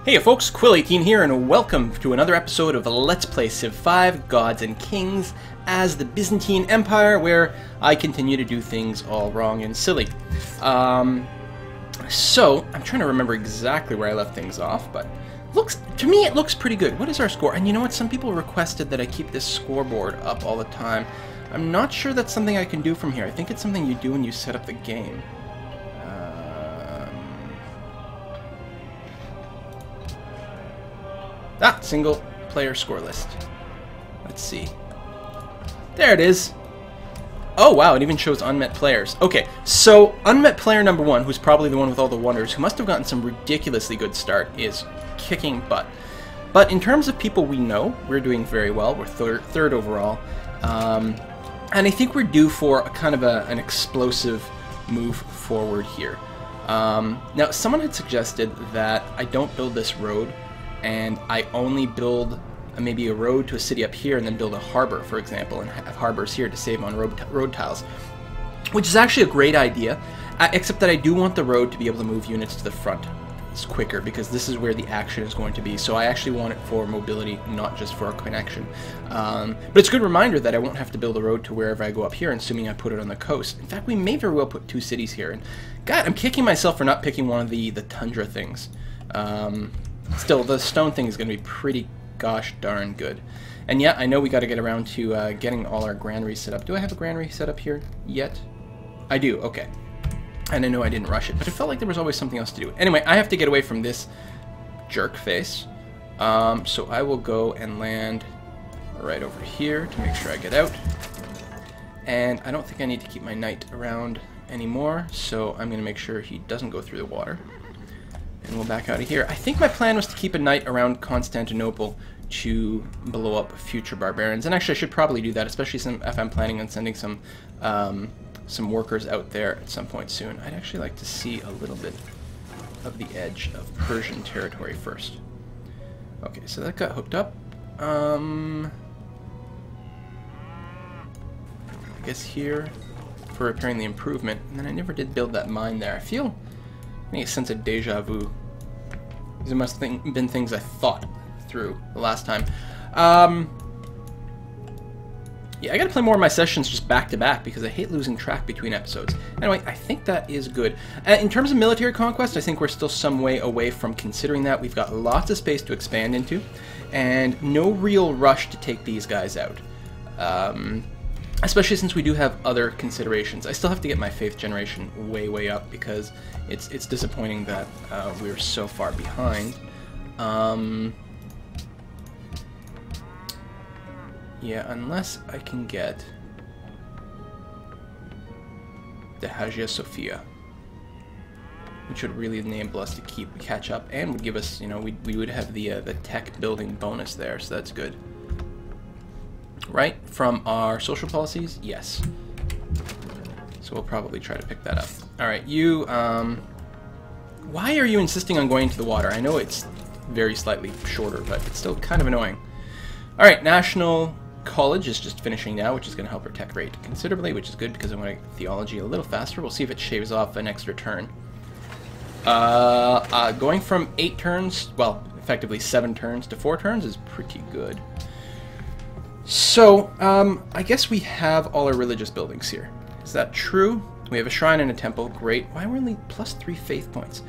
Hey folks, Quill18 here, and welcome to another episode of Let's Play Civ 5 Gods and Kings as the Byzantine Empire, where I continue to do things all wrong and silly. So, I'm trying to remember exactly where I left things off, but to me it looks pretty good. What is our score? And you know what, some people requested that I keep this scoreboard up all the time. I'm not sure that's something I can do from here. I think it's something you do when you set up the game. Single player score list. Let's see. There it is. Oh wow, it even shows unmet players. Okay, so unmet player number 1, who's probably the one with all the wonders, who must have gotten some ridiculously good start, is kicking butt. But in terms of people we know, we're doing very well. We're third overall. And I think we're due for a kind of an explosive move forward here. Now, someone had suggested that I don't build this road, and I only build maybe a road to a city up here and then build a harbor, for example, and have harbors here to save on road tiles, which is actually a great idea, except that I do want the road to be able to move units to the front. It's quicker because this is where the action is going to be, so I actually want it for mobility, not just for a connection. But it's a good reminder that I won't have to build a road to wherever I go up here, assuming I put it on the coast. In fact, we may very well put 2 cities here, and God, I'm kicking myself for not picking one of the tundra things. Still, the stone thing is going to be pretty gosh darn good. And yeah, I know we got to get around to getting all our granaries set up. Do I have a granary set up here yet? I do, okay. And I know I didn't rush it, but it felt like there was always something else to do. Anyway, I have to get away from this jerk face. So I will go and land right over here to make sure I get out. And I don't think I need to keep my knight around anymore, so I'm going to make sure he doesn't go through the water. And we'll back out of here. I think my plan was to keep a knight around Constantinople to blow up future barbarians. And actually I should probably do that, especially if I'm planning on sending some workers out there at some point soon. I'd actually like to see a little bit of the edge of Persian territory first. Okay, so that got hooked up. I guess here for repairing the improvement. And then I never did build that mine there. I feel a sense of deja vu. These must have been things I thought through the last time. Yeah, I gotta play more of my sessions just back to back because I hate losing track between episodes. Anyway, I think that is good. In terms of military conquest, I think we're still some way away from considering that. We've got lots of space to expand into, and no real rush to take these guys out. Especially since we do have other considerations. I still have to get my faith generation way up because it's disappointing that we're so far behind. Yeah, unless I can get the Hagia Sophia, which would really enable us to catch up, and would give us, you know, we would have the tech building bonus there, so that's good. Right? From our social policies? Yes. So we'll probably try to pick that up. Alright, you, why are you insisting on going into the water? I know it's very slightly shorter, but it's still kind of annoying. Alright, National College is just finishing now, which is going to help our tech rate considerably, which is good because I want to get theology a little faster. We'll see if it shaves off an extra turn. Going from 8 turns, well, effectively 7 turns to 4 turns is pretty good. So, I guess we have all our religious buildings here. Is that true? We have a shrine and a temple. Great. Why are we only +3 faith points?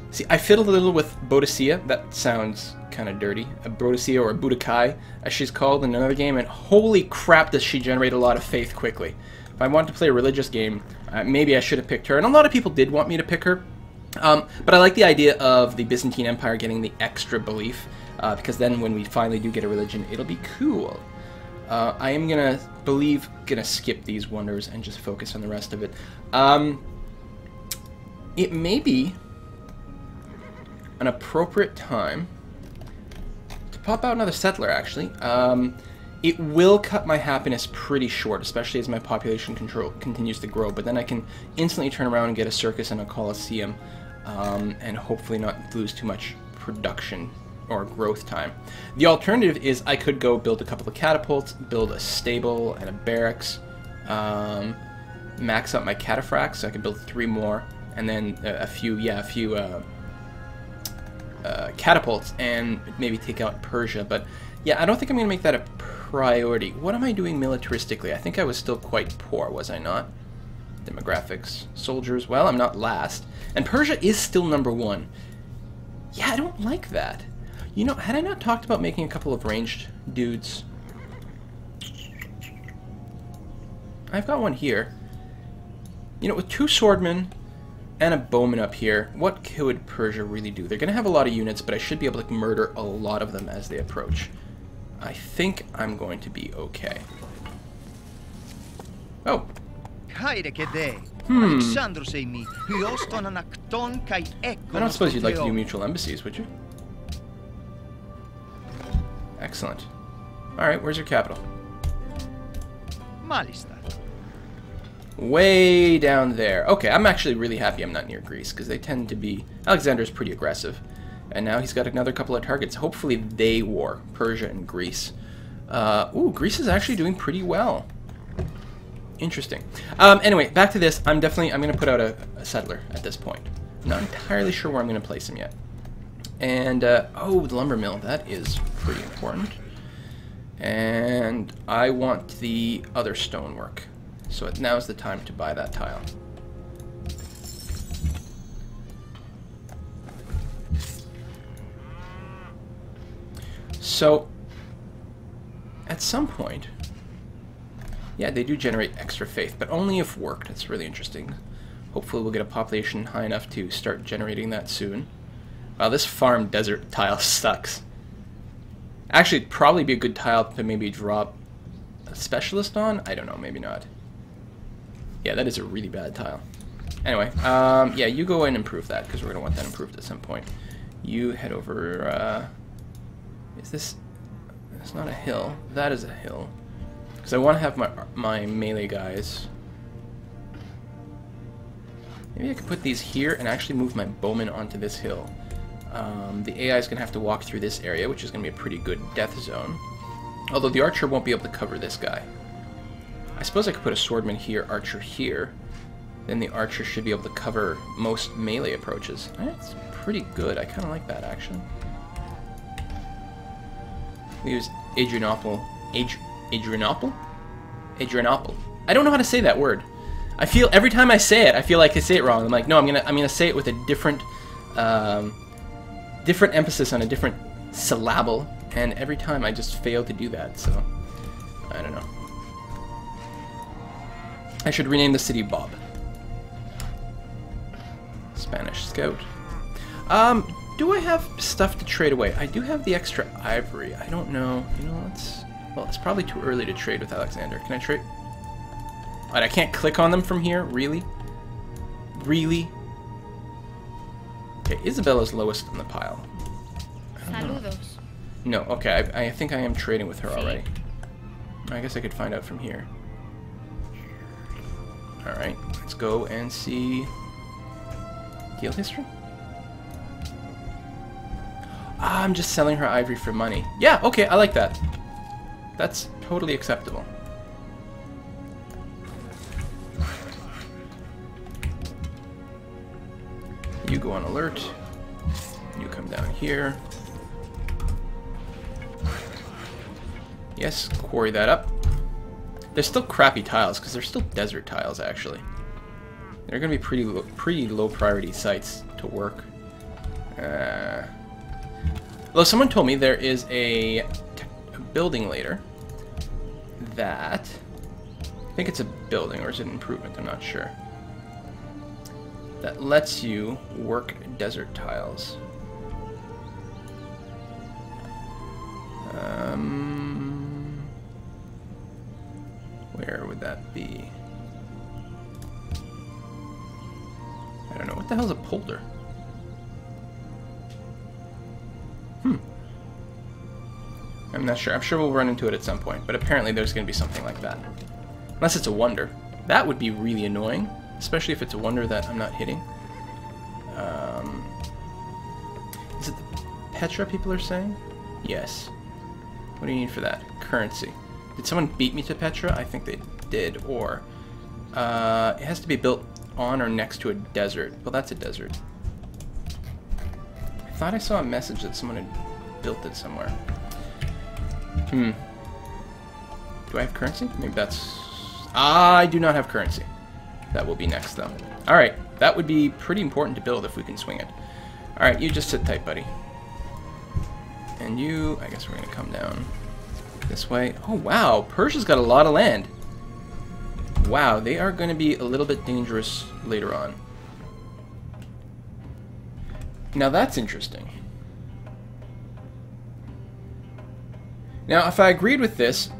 See, I fiddled a little with Boadicea. That sounds kind of dirty. A Boadicea, or a Budokai, as she's called in another game, and holy crap does she generate a lot of faith quickly. If I wanted to play a religious game, maybe I should have picked her. And a lot of people did want me to pick her. But I like the idea of the Byzantine Empire getting the extra belief, because then when we finally do get a religion, it'll be cool. I am gonna skip these wonders and just focus on the rest of it. It may be an appropriate time to pop out another settler, actually. It will cut my happiness pretty short, especially as my population control continues to grow, but then I can instantly turn around and get a circus and a coliseum, and hopefully not lose too much production or growth time. The alternative is I could go build a couple of catapults, build a stable and a barracks, max out my cataphracts, so I could build 3 more, and then a few catapults and maybe take out Persia. But yeah, I don't think I'm going to make that a priority. What am I doing militaristically? I think I was still quite poor, was I not? Demographics. Soldiers. Well, I'm not last. And Persia is still #1. Yeah, I don't like that. You know, had I not talked about making a couple of ranged dudes? I've got one here. You know, with 2 swordmen and a bowman up here, what could Persia really do? They're going to have a lot of units, but I should be able to murder a lot of them as they approach. I think I'm going to be okay. Oh. I don't suppose you'd like to do mutual embassies, would you? Excellent. Alright, where's your capital? Way down there. Okay, I'm actually really happy I'm not near Greece, because they tend to be... Alexander's pretty aggressive. And now he's got another couple of targets. Hopefully they war. Persia and Greece. Ooh, Greece is actually doing pretty well. Interesting. Anyway, back to this. I'm going to put out a settler at this point. I'm not entirely sure where I'm going to place him yet. And, oh, the lumber mill. That is pretty important. And I want the other stonework. So now's the time to buy that tile. So, at some point, yeah, they do generate extra faith, but only if worked. That's really interesting. Hopefully we'll get a population high enough to start generating that soon. Wow, this farm desert tile sucks. Actually, it'd probably be a good tile to maybe drop a specialist on? I don't know, maybe not. Yeah, that is a really bad tile. Anyway, yeah, you go and improve that, because we're going to want that improved at some point. You head over, is this... It's not a hill. That is a hill. Because I want to have my melee guys... Maybe I could put these here and actually move my bowmen onto this hill. The AI is going to have to walk through this area, which is going to be a pretty good death zone. Although the archer won't be able to cover this guy. I suppose I could put a swordman here, archer here. Then the archer should be able to cover most melee approaches. That's pretty good. I kind of like that, actually. We use Adrianople. Adrianople? Adrianople. I don't know how to say that word. I feel every time I say it, I feel like I say it wrong. I'm like, no, I'm gonna say it with a different different emphasis on a different syllable, and every time I just fail to do that. So I don't know. I should rename the city Bob. Spanish Scout. Do I have stuff to trade away? I do have the extra ivory. I don't know. You know, well, it's probably too early to trade with Alexander. Can I trade? Right, I can't click on them from here? Really? Really? Okay, Isabella's lowest on the pile. Saludos. No, okay, I think I am trading with her already. I guess I could find out from here. Alright, let's go and see... Deal history? Ah, I'm just selling her ivory for money. Yeah, okay, I like that. That's totally acceptable. You go on alert. You come down here. Yes, quarry that up. They're still crappy tiles, because they're still desert tiles, actually. They're going to be pretty low priority sites to work. Although someone told me there is a building later that... I think it's a building, or is it an improvement? I'm not sure. That lets you work desert tiles. Where would that be? I don't know. What the hell's a polder? I'm not sure. I'm sure we'll run into it at some point, but apparently there's going to be something like that. Unless it's a wonder. That would be really annoying, especially if it's a wonder that I'm not hitting. Is it the Petra people are saying? Yes. What do you need for that? Currency. Did someone beat me to Petra? I think they did. Or it has to be built on or next to a desert. Well, that's a desert. I thought I saw a message that someone had built it somewhere. Do I have currency? Maybe that's... I do not have currency. That will be next, though. Alright, that would be pretty important to build if we can swing it. Alright, you just sit tight, buddy. And you... I guess we're going to come down this way. Oh, wow. Persia's got a lot of land. Wow, they are going to be a little bit dangerous later on. Now, that's interesting. Now, if I agreed with this,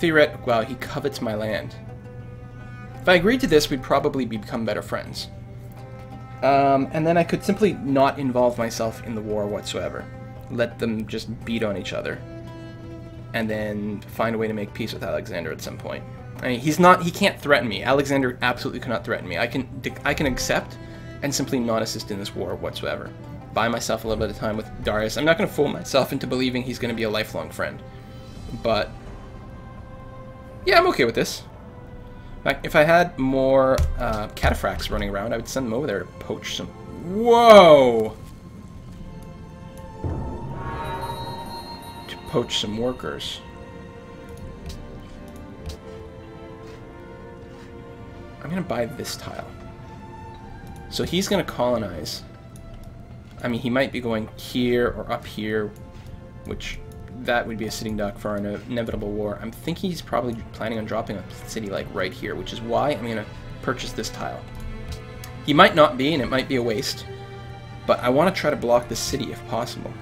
wow, he covets my land. If I agreed to this, we'd probably become better friends. And then I could simply not involve myself in the war whatsoever. Let them just beat on each other. And then find a way to make peace with Alexander at some point. I mean, he can't threaten me. Alexander absolutely cannot threaten me. I can accept and simply not assist in this war whatsoever. Buy myself a little bit of time with Darius. I'm not going to fool myself into believing he's going to be a lifelong friend. But, yeah, I'm okay with this. Like, if I had more cataphracts running around, I would send them over there to poach some... Whoa! To poach some workers. I'm going to buy this tile. So he's going to colonize. I mean, he might be going here or up here, which... that would be a sitting duck for an inevitable war. I'm thinking he's probably planning on dropping a city like right here, which is why I'm going to purchase this tile. He might not be, and it might be a waste, but I want to try to block the city if possible.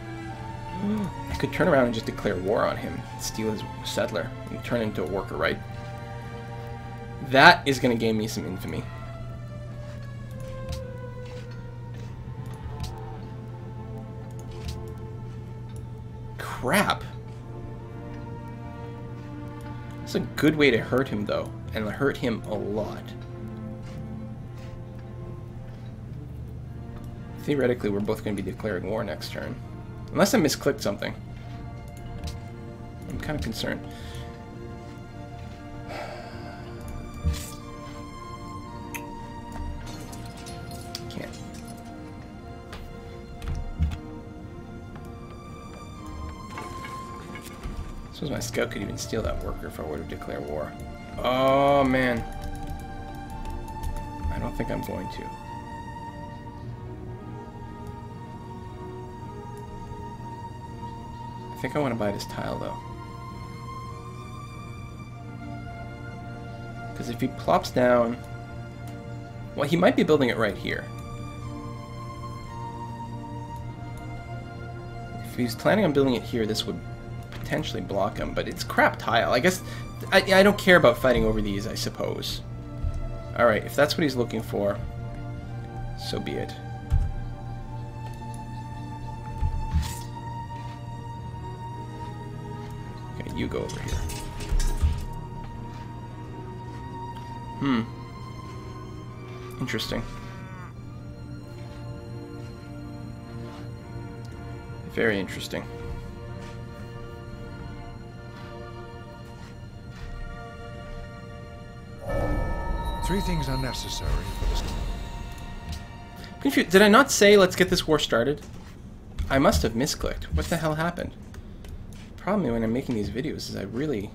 I could turn around and just declare war on him, steal his settler, and turn him into a worker, right? That is going to gain me some infamy. Crap. That's a good way to hurt him, though, and hurt him a lot. Theoretically, we're both going to be declaring war next turn. Unless I misclicked something. I'm kind of concerned. Can't. I suppose my scout could even steal that worker if I were to declare war. Oh, man. I don't think I'm going to. I think I want to buy this tile, though. Because if he plops down... well, he might be building it right here. If he's planning on building it here, this would potentially block him, but it's crap tile. I guess I don't care about fighting over these, I suppose. Alright, if that's what he's looking for, so be it. Okay, you go over here. Interesting. Very interesting. Three things are necessary for this. Confused. Did I not say let's get this war started? I must have misclicked. What the hell happened? The problem when I'm making these videos is I really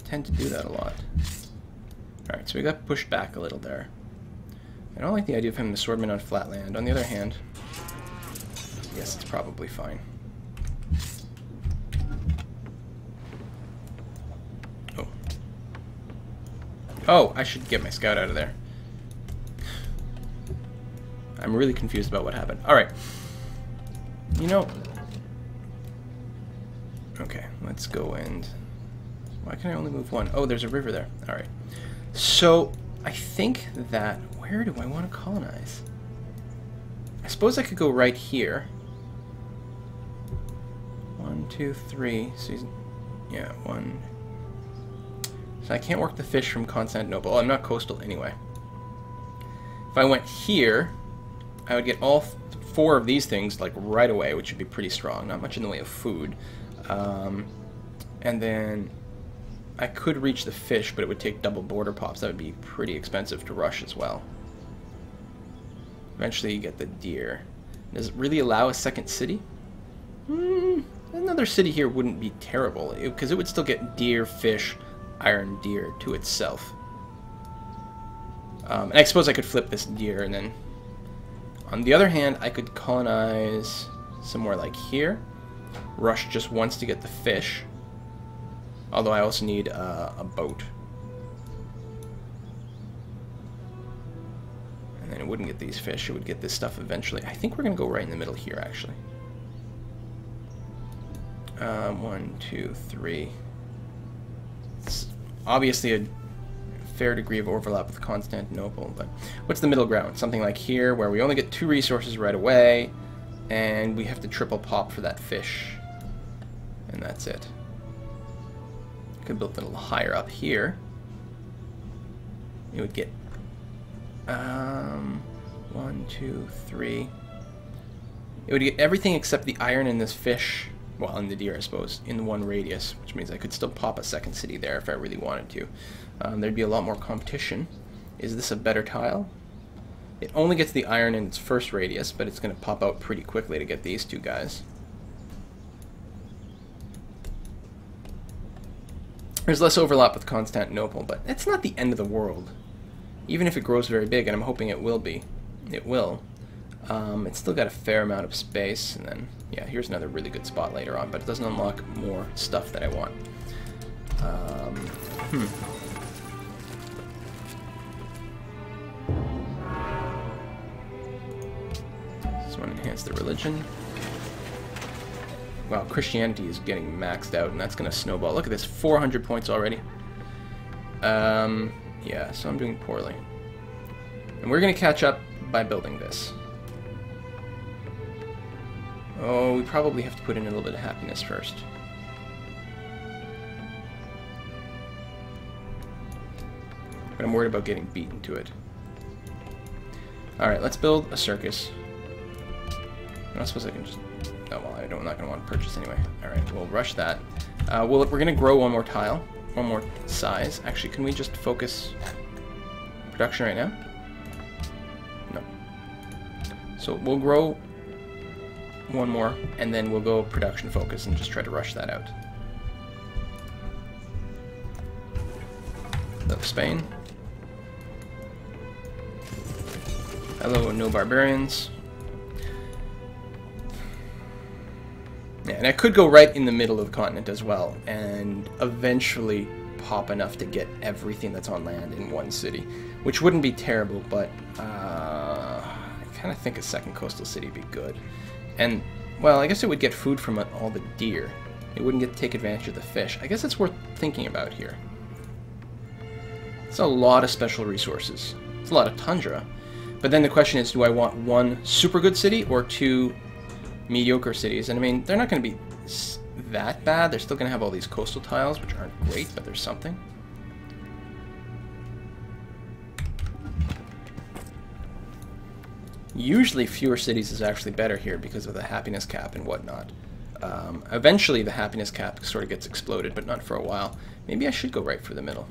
tend to do that a lot. Alright, so we got pushed back a little there. I don't like the idea of having the swordman on flat land. On the other hand, yes, it's probably fine. Oh. Oh, I should get my scout out of there. I'm really confused about what happened. Alright. You know... okay, let's go and... why can I only move one? Oh, there's a river there. Alright. So, I think that... where do I want to colonize? I suppose I could go right here. 1, 2, 3. So yeah, 1. So I can't work the fish from Constantinople. I'm not coastal anyway. If I went here, I would get all 4 of these things like right away, which would be pretty strong. Not much in the way of food. And then I could reach the fish, but it would take double border pops. That would be pretty expensive to rush as well. Eventually you get the deer. Does it really allow a second city? Another city here wouldn't be terrible, because it would still get deer, fish, iron deer to itself. And I suppose I could flip this deer, and then... On the other hand, I could colonize somewhere like here. Rush just once to get the fish. Although I also need a boat. And then it wouldn't get these fish, it would get this stuff eventually. I think we're going to go right in the middle here, actually. 1, 2, 3. It's obviously a fair degree of overlap with Constantinople, but what's the middle ground? Something like here, where we only get 2 resources right away, and we have to triple pop for that fish. And that's it. Could build a little higher up here. It would get 1, 2, 3. It would get everything except the iron in this fish, well, and the deer, I suppose, in one radius, which means I could still pop a second city there if I really wanted to. There'd be a lot more competition. Is this a better tile? It only gets the iron in its first radius, but it's going to pop out pretty quickly to get these 2 guys. There's less overlap with Constantinople, but it's not the end of the world. Even if it grows very big, and I'm hoping it will be. It will. It's still got a fair amount of space, and then, yeah, here's another really good spot later on, but it doesn't unlock more stuff that I want. This one enhance the religion. Wow, Christianity is getting maxed out, and that's going to snowball. Look at this, 400 points already. Yeah, so I'm doing poorly. And we're going to catch up by building this. Oh, we probably have to put in a little bit of happiness first. But I'm worried about getting beaten to it. Alright, let's build a circus. I don't suppose I can just... Oh, well, I'm not going to want to purchase anyway. Alright, we'll rush that. We're going to grow one more tile. One more size. Actually, can we just focus production right now? No. So we'll grow one more, and then we'll go production focus and just try to rush that out. Hello, Spain. Hello, no barbarians. Yeah, and I could go right in the middle of the continent as well, and eventually pop enough to get everything that's on land in one city, which wouldn't be terrible, but I kind of think a second coastal city would be good. And, well, I guess it would get food from all the deer. It wouldn't get to take advantage of the fish. I guess it's worth thinking about here. It's a lot of special resources. It's a lot of tundra. But then the question is, do I want 1 super good city or 2 mediocre cities? And I mean, they're not going to be that bad. They're still going to have all these coastal tiles, which aren't great, but there's something. Usually fewer cities is actually better here because of the happiness cap and whatnot. Eventually the happiness cap sort of gets exploded, but not for a while. Maybe I should go right for the middle.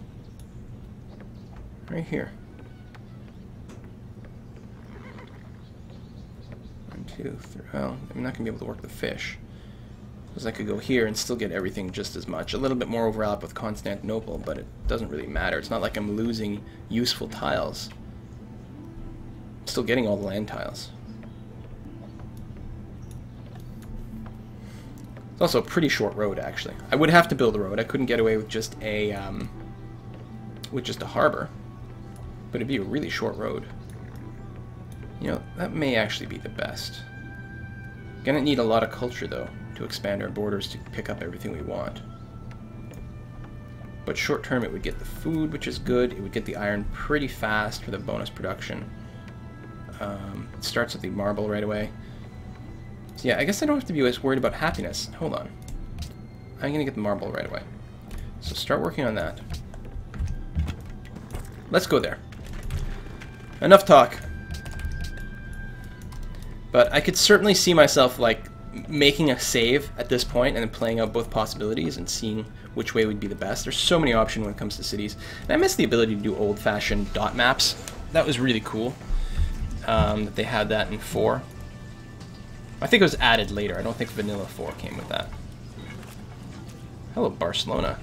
Right here. 1, 2, 3. Well, I'm not going to be able to work the fish. Because I could go here and still get everything just as much. A little bit more overlap with Constantinople, but it doesn't really matter. It's not like I'm losing useful tiles. Still getting all the land tiles. It's also a pretty short road, actually. I would have to build a road. I couldn't get away with just a harbor, but it'd be a really short road. You know, that may actually be the best. Gonna need a lot of culture, though, to expand our borders to pick up everything we want. But short term, it would get the food, which is good. It would get the iron pretty fast for the bonus production. It starts with the marble right away. So yeah, I guess I don't have to be as worried about happiness. Hold on. I'm gonna get the marble right away. So start working on that. Let's go there. Enough talk. But I could certainly see myself, like, making a save at this point and then playing out both possibilities and seeing which way would be the best. There's so many options when it comes to cities. And I miss the ability to do old-fashioned dot maps. That was really cool. That they had that in 4. I think it was added later. I don't think Vanilla 4 came with that. Hello, Barcelona.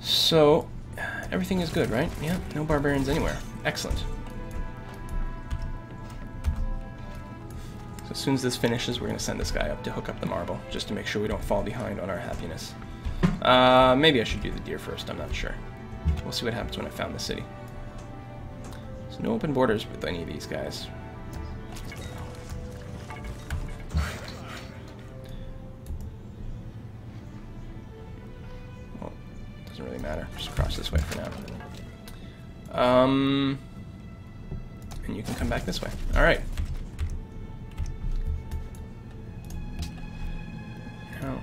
So, everything is good, right? Yeah, no barbarians anywhere. Excellent. So as soon as this finishes, we're going to send this guy up to hook up the marble, just to make sure we don't fall behind on our happiness. Maybe I should do the deer first, I'm not sure. We'll see what happens when I found the city. There's no open borders with any of these guys. Well, doesn't really matter. Just cross this way for now. And you can come back this way. Alright. Now,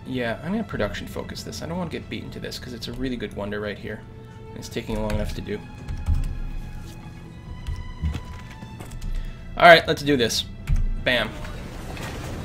yeah, I'm going to production focus this. I don't want to get beaten to this because it's a really good wonder right here. And it's taking long enough to do. Alright, let's do this. Bam.